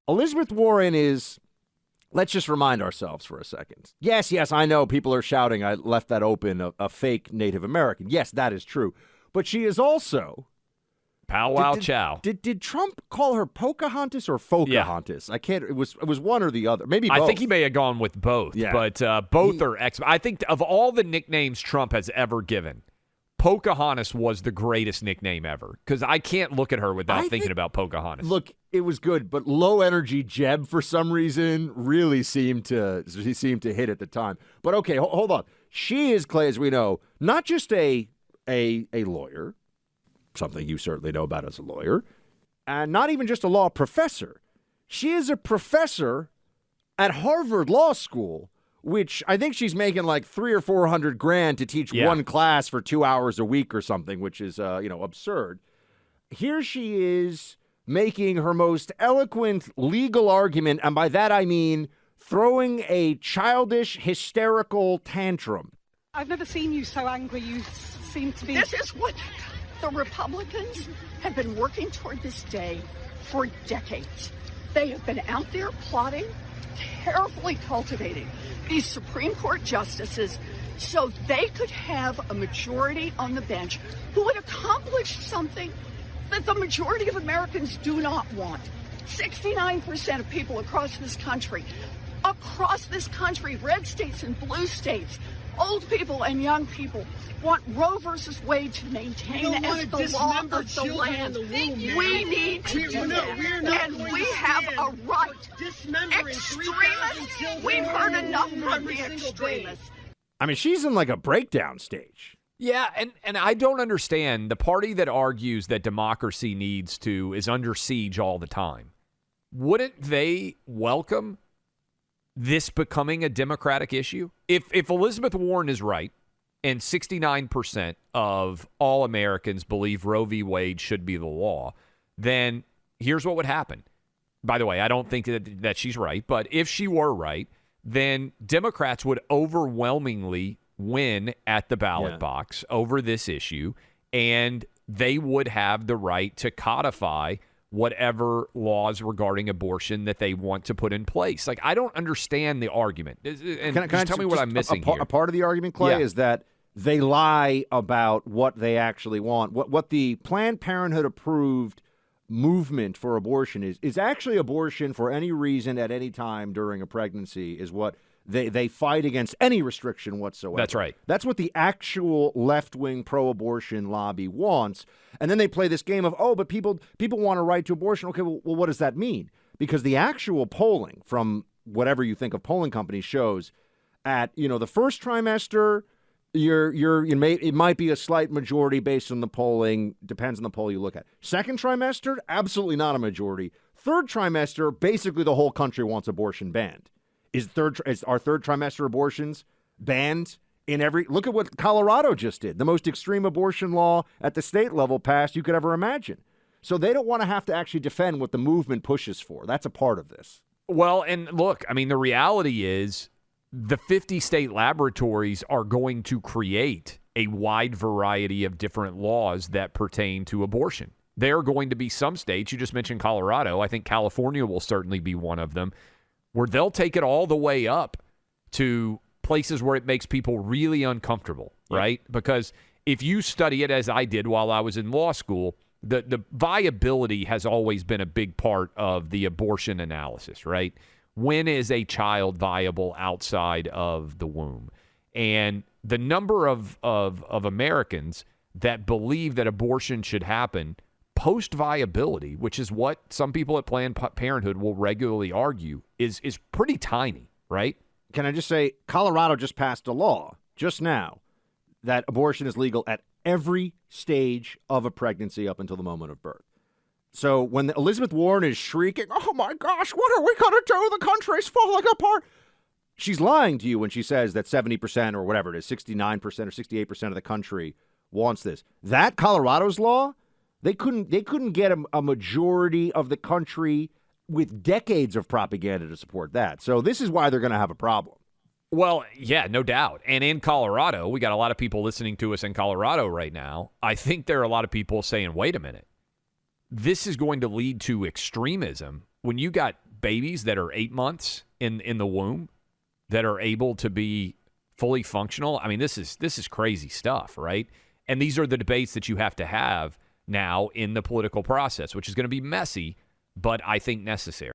Elizabeth Warren is, let's just remind ourselves for a second. Yes, I know people are shouting, I left that open, a fake Native American. Yes, that is true. But she is also... Pow wow chow. Did Trump call her Pocahontas or Pocahontas? Yeah. I can't. It was one or the other. Maybe both. I think he may have gone with both. Yeah. But both are excellent. I think of all the nicknames Trump has ever given, Pocahontas was the greatest nickname ever. Because I can't look at her without thinking about Pocahontas. Look, it was good, but low energy Jeb for some reason really seemed to hit at the time. But okay, hold on. She is, Clay, as we know, not just a lawyer. Something you certainly know about as a lawyer, and not even just a law professor. She is a professor at Harvard Law School, which I think she's making like $300,000 or $400,000 to teach one class for 2 hours a week or something, which is absurd. Here she is making her most eloquent legal argument, and by that I mean throwing a childish, hysterical tantrum. I've never seen you so angry. You seem to be... This is what the Republicans have been working toward this day for decades. They have been out there plotting, carefully cultivating these Supreme Court justices so they could have a majority on the bench who would accomplish something that the majority of Americans do not want. 69% of people across this country, red states and blue states, old people and young people, want Roe versus Wade to maintain as the law of the land. We need to do that. And we have a right. Extremists, we've heard enough from the extremists. I mean, she's in like a breakdown stage. Yeah, and I don't understand the party that argues that democracy is under siege all the time. Wouldn't they welcome this becoming a Democratic issue? If Elizabeth Warren is right, and 69% of all Americans believe Roe v. Wade should be the law, then here's what would happen. By the way, I don't think that she's right, but if she were right, then Democrats would overwhelmingly win at the ballot box over this issue, and they would have the right to codify whatever laws regarding abortion that they want to put in place. Like, I don't understand the argument. And can I tell me what I'm missing here? A part of the argument, Clay, is that they lie about what they actually want. What the Planned Parenthood approved movement for abortion is actually abortion for any reason at any time during a pregnancy is what they fight against any restriction whatsoever. That's right. That's what the actual left-wing pro-abortion lobby wants. And then they play this game of, but people want a right to abortion. Okay, well, what does that mean? Because the actual polling from whatever you think of polling companies shows at, the first trimester, it might be a slight majority based on the polling, depends on the poll you look at. Second trimester, absolutely not a majority. Third trimester, basically the whole country wants abortion banned. Is our third trimester abortions banned in every... Look at what Colorado just did. The most extreme abortion law at the state level passed you could ever imagine. So they don't want to have to actually defend what the movement pushes for. That's a part of this. Well, and look, I mean, the reality is the 50 state laboratories are going to create a wide variety of different laws that pertain to abortion. There are going to be some states, you just mentioned Colorado, I think California will certainly be one of them, where they'll take it all the way up to places where it makes people really uncomfortable, right? Because if you study it, as I did while I was in law school, the viability has always been a big part of the abortion analysis, right? When is a child viable outside of the womb? And the number of Americans that believe that abortion should happen post-viability, which is what some people at Planned Parenthood will regularly argue, is pretty tiny, right? Can I just say, Colorado just passed a law just now that abortion is legal at every stage of a pregnancy up until the moment of birth. So when Elizabeth Warren is shrieking, oh my gosh, what are we going to do? The country's falling apart. She's lying to you when she says that 70% or whatever it is, 69% or 68% of the country wants this. That Colorado's law, they couldn't get a majority of the country with decades of propaganda to support that. So this is why they're going to have a problem. Well, yeah, no doubt. And in Colorado, we got a lot of people listening to us in Colorado right now. I think there are a lot of people saying, wait a minute, this is going to lead to extremism when you got babies that are 8 months in the womb that are able to be fully functional. I mean, this is crazy stuff, right? And these are the debates that you have to have now in the political process, which is going to be messy, but I think necessary.